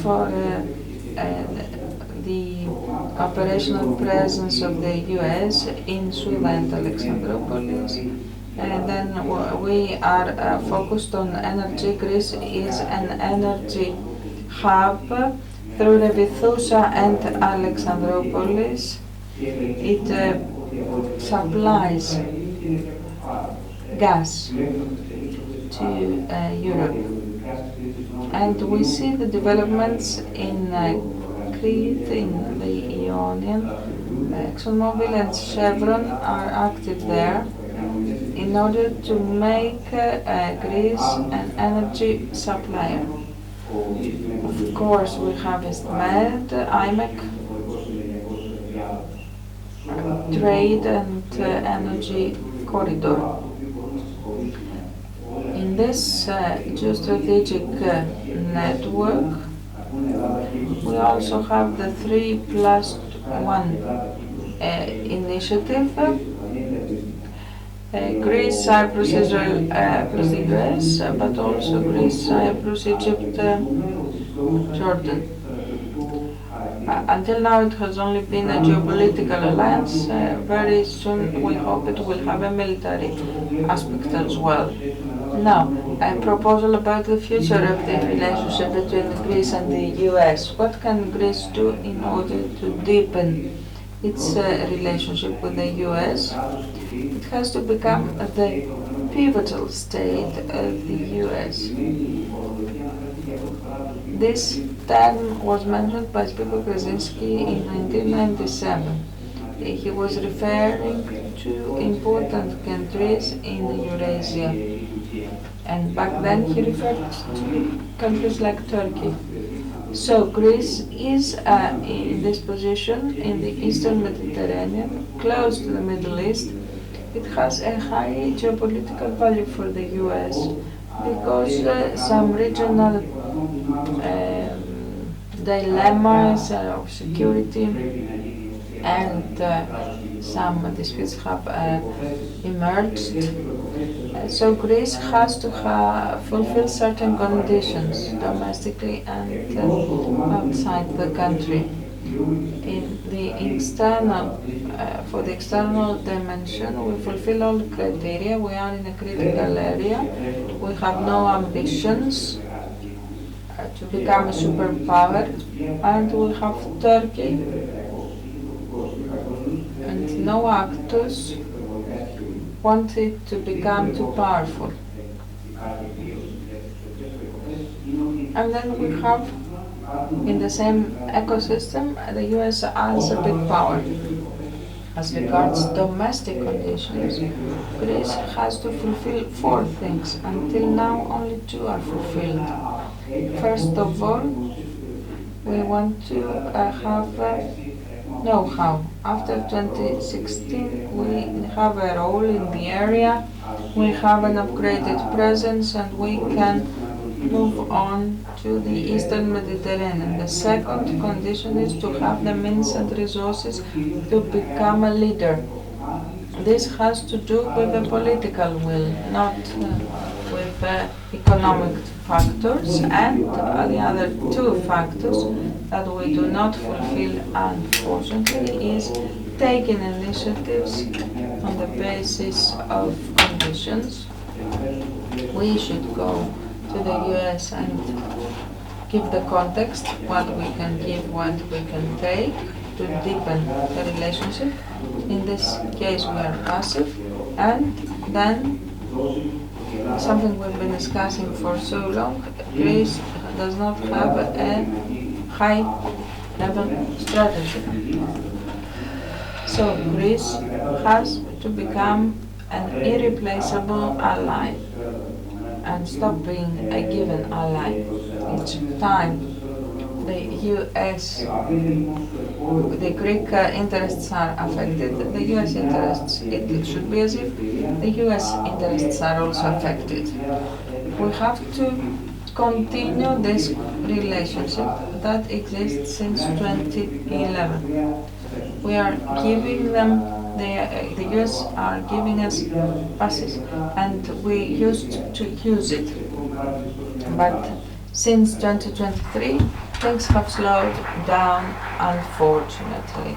for the operational presence of the US in Suda and Alexandroupolis. And then we are focused on energy. Greece is an energy hub through Revithousa and Alexandroupolis. It supplies gas to Europe. And we see the developments in Crete, in the Ionian. ExxonMobil and Chevron are active there in order to make Greece an energy supplier. Of course, we have EstMed, IMEC, trade and energy corridor. In this geostrategic network, we also have the 3+1 initiative. Greece, Cyprus, Israel plus the US, but also Greece, Cyprus, Egypt, Jordan. Until now it has only been a geopolitical alliance. Very soon we hope it will have a military aspect as well. Now, a proposal about the future of the relationship between Greece and the US. What can Greece do in order to deepen its relationship with the US? It has to become the pivotal state of the US. This term was mentioned by Speaker Brzezinski in 1997. He was referring to important countries in Eurasia. And back then he referred to countries like Turkey. So Greece is in this position in the Eastern Mediterranean, close to the Middle East. It has a high geopolitical value for the US because some regional dilemmas of security and some disputes have emerged. So Greece has to fulfill certain conditions domestically and outside the country. In the external, for the external dimension, we fulfill all the criteria. We are in a critical area. We have no ambitions to become a superpower, and we have Turkey and no actors want it to become too powerful. And then we have in the same ecosystem the US as a big power. As regards domestic conditions, Greece has to fulfill 4 things. Until now only 2 are fulfilled. First of all, we want to have know-how. After 2016 we have a role in the area, we have an upgraded presence, and we can move on to the Eastern Mediterranean. The second condition is to have the means and resources to become a leader. This has to do with the political will, not with economic factors, and the other 2 factors that we do not fulfill, unfortunately, is taking initiatives on the basis of conditions. We should go to the US and give the context, what we can give, what we can take, to deepen the relationship. In this case we are passive, and then something we've been discussing for so long, Greece does not have a high-level strategy. So Greece has to become an irreplaceable ally and stop being a given ally. Each time the US, the Greek interests are affected, the US interests, it should be as if the US interests are also affected. We have to continue this relationship that exists since 2011. We are giving them, the US are giving us passes, and we used to use it. But since 2023, things have slowed down, unfortunately.